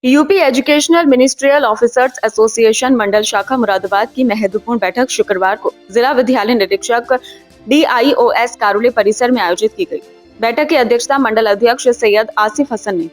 UP educational ministerial officers association मंडल शाखा मुरादाबाद की महत्वपूर्ण बैठक शुक्रवार को जिला विद्यालय निरीक्षक DIOS कार्यालय परिसर में आयोजित की गई। बैठक की अध्यक्षता मंडल अध्यक्ष सैयद आसिफ हसन ने,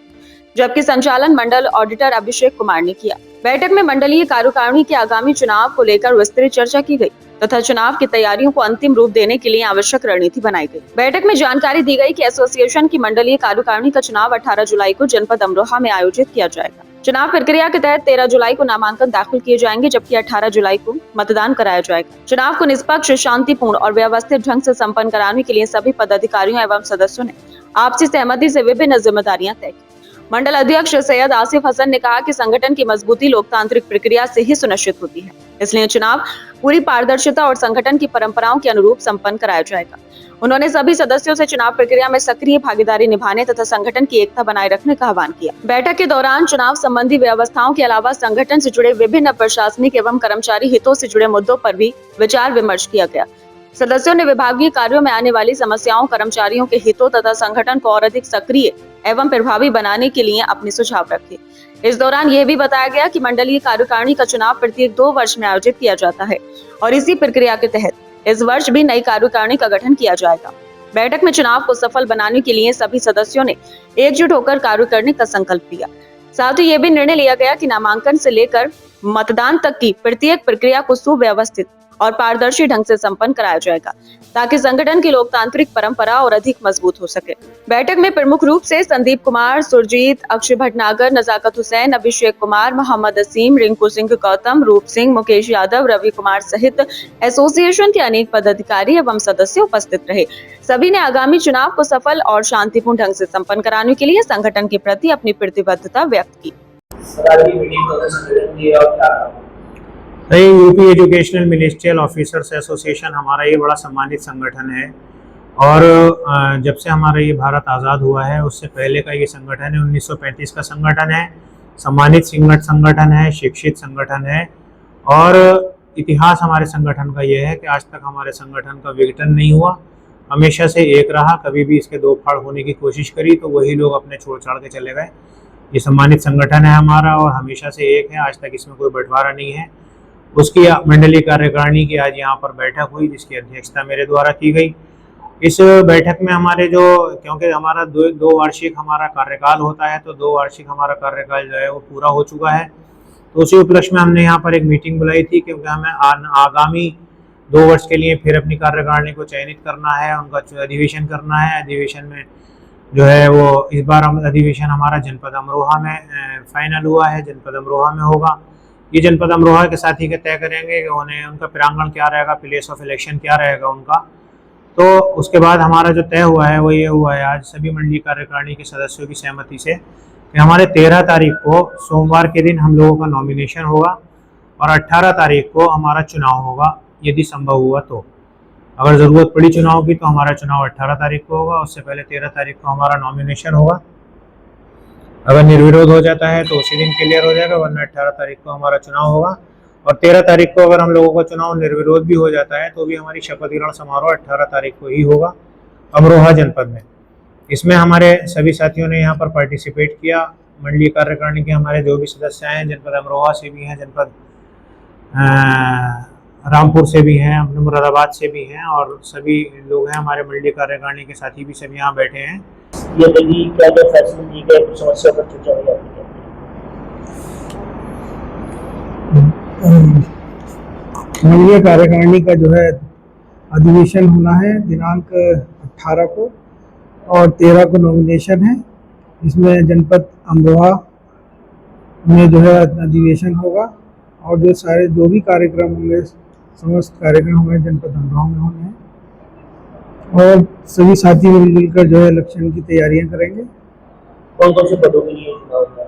जबकि संचालन मंडल ऑडिटर अभिषेक कुमार ने किया। बैठक में मंडलीय कार्यकारिणी के आगामी चुनाव को लेकर विस्तृत चर्चा की गई तथा चुनाव की तैयारियों को अंतिम रूप देने के लिए आवश्यक रणनीति बनाई गई। बैठक में जानकारी दी गई कि एसोसिएशन की मंडलीय कार्यकारिणी का चुनाव 18 जुलाई को जनपद अमरोहा में आयोजित किया जाएगा। चुनाव प्रक्रिया के तहत 13 जुलाई को नामांकन दाखिल किए जाएंगे, जबकि 18 जुलाई को मतदान कराया जाएगा। चुनाव को निष्पक्ष, शांतिपूर्ण और व्यवस्थित ढंग से संपन्न कराने के लिए सभी पदाधिकारियों एवं सदस्यों ने आपसी सहमति से विभिन्न जिम्मेदारियां तय की। मंडल अध्यक्ष सैयद आसिफ हसन ने कहा कि संगठन की मजबूती लोकतांत्रिक प्रक्रिया से ही सुनिश्चित होती है, इसलिए चुनाव पूरी पारदर्शिता और संगठन की परंपराओं के अनुरूप संपन्न कराया जाएगा। उन्होंने सभी सदस्यों से चुनाव प्रक्रिया में सक्रिय भागीदारी निभाने तथा संगठन की एकता बनाए रखने का आह्वान किया। बैठक के दौरान चुनाव संबंधी व्यवस्थाओं के अलावा संगठन से जुड़े विभिन्न प्रशासनिक एवं कर्मचारी हितों से जुड़े मुद्दों पर भी विचार विमर्श किया गया। सदस्यों ने विभागीय कार्यों में आने वाली समस्याओं, कर्मचारियों के हितों तथा संगठन को और अधिक सक्रिय एवं प्रभावी बनाने के लिए अपने सुझाव रखे। इस दौरान यह भी बताया गया कि मंडलीय कार्यकारिणी का चुनाव प्रत्येक 2 वर्ष में आयोजित किया जाता है और इसी प्रक्रिया के तहत इस वर्ष भी नई कार्यकारिणी का गठन किया जाएगा। बैठक में चुनाव को सफल बनाने के लिए सभी सदस्यों ने एकजुट होकर कार्य करने का संकल्प लिया। साथ ही यह भी निर्णय लिया गया कि नामांकन से लेकर मतदान तक की प्रत्येक प्रक्रिया को सुव्यवस्थित और पारदर्शी ढंग से संपन्न कराया जाएगा, ताकि संगठन की लोकतांत्रिक परंपरा और अधिक मजबूत हो सके। बैठक में प्रमुख रूप से संदीप कुमार, सुरजीत, अक्षय भटनागर, नजाकत हुसैन, अभिषेक कुमार, मोहम्मद असीम, रिंकू सिंह गौतम, रूप सिंह, मुकेश यादव, रवि कुमार सहित एसोसिएशन के अनेक पदाधिकारी एवं सदस्य उपस्थित रहे। सभी ने आगामी चुनाव को सफल और शांतिपूर्ण ढंग से संपन्न कराने के लिए संगठन के प्रति अपनी प्रतिबद्धता व्यक्त की। UP educational ministerial officers association हमारा ये बड़ा सम्मानित संगठन है और जब से हमारा ये भारत आज़ाद हुआ है उससे पहले का ये संगठन है। 1935 का संगठन है, सम्मानित संगठन है, शिक्षित संगठन है और इतिहास हमारे संगठन का ये है कि आज तक हमारे संगठन का विघटन नहीं हुआ, हमेशा से एक रहा। कभी भी इसके दो फाड़ होने की कोशिश करी तो वही लोग अपने छोड़ छाड़ के चले गए। ये सम्मानित संगठन है हमारा और हमेशा से एक है, आज तक इसमें कोई बंटवारा नहीं है। उसकी मंडलीय कार्यकारिणी की आज यहाँ पर बैठक हुई, जिसकी अध्यक्षता मेरे द्वारा की गई। इस बैठक में हमारे क्योंकि हमारा दो वार्षिक हमारा कार्यकाल होता है, तो 2 वार्षिक हमारा कार्यकाल जो है वो पूरा हो चुका है। तो उसी उपलक्ष्य में हमने यहाँ पर एक मीटिंग बुलाई थी, क्योंकि हमें आगामी 2 वर्ष के लिए फिर अपनी कार्यकारिणी को चयनित करना है, उनका अधिवेशन करना है। अधिवेशन में जो है वो इस बार अधिवेशन हमारा जनपद अमरोहा में फाइनल हुआ है, जनपद अमरोहा में होगा। ये जनपद अमरोहा के साथी के तय करेंगे कि उन्हें उनका प्रांगण क्या रहेगा, प्लेस ऑफ इलेक्शन क्या रहेगा उनका। तो उसके बाद हमारा जो तय हुआ है वो ये हुआ है आज सभी मंडलीय कार्यकारिणी के सदस्यों की सहमति से कि हमारे 13 तारीख को सोमवार के दिन हम लोगों का नॉमिनेशन होगा और 18 तारीख को हमारा चुनाव होगा। यदि संभव हुआ तो, अगर ज़रूरत पड़ी चुनाव की, तो हमारा चुनाव 18 तारीख को होगा। उससे पहले 13 तारीख को हमारा नॉमिनेशन होगा। अगर निर्विरोध हो जाता है तो उसी दिन क्लियर हो जाएगा, वरना 18 तारीख को हमारा चुनाव होगा। और 13 तारीख को अगर हम लोगों का चुनाव निर्विरोध भी हो जाता है तो भी हमारी शपथ ग्रहण समारोह 18 तारीख को ही होगा अमरोहा जनपद में। इसमें हमारे सभी साथियों ने यहाँ पर पार्टिसिपेट किया। मंडलीय कार्यकारिणी के हमारे जो भी सदस्य हैं, जनपद अमरोहा से भी हैं, जनपद रामपुर से भी हैं, अपने मुरादाबाद से भी हैं और सभी लोग हैं हमारे मंडलीय कार्यकारिणी के साथी भी सभी यहाँ बैठे हैं। ये क्या क्या फैसले लिए गए, कुछ समस्या पर चर्चा हो जाती है। मंडलीय कार्यकारिणी का जो है अधिवेशन होना है दिनांक 18 को और 13 को नॉमिनेशन है। इसमें जनपद अमरोहा में जो है अधिवेशन होगा और जो भी कार्यक्रम होंगे, समस्त कार्यक्रम होंगे जनपद अमरोहा में होने हैं और सभी साथी मिलकर जो है इलेक्शन की तैयारियां करेंगे। कौन कौन से पदों के लिए चुनाव होगा?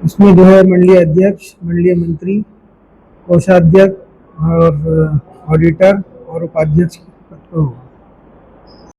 इसमें जो है मंडलीय अध्यक्ष, मंडलीय मंत्री, कोषाध्यक्ष और ऑडिटर और उपाध्यक्ष पद पर होगा।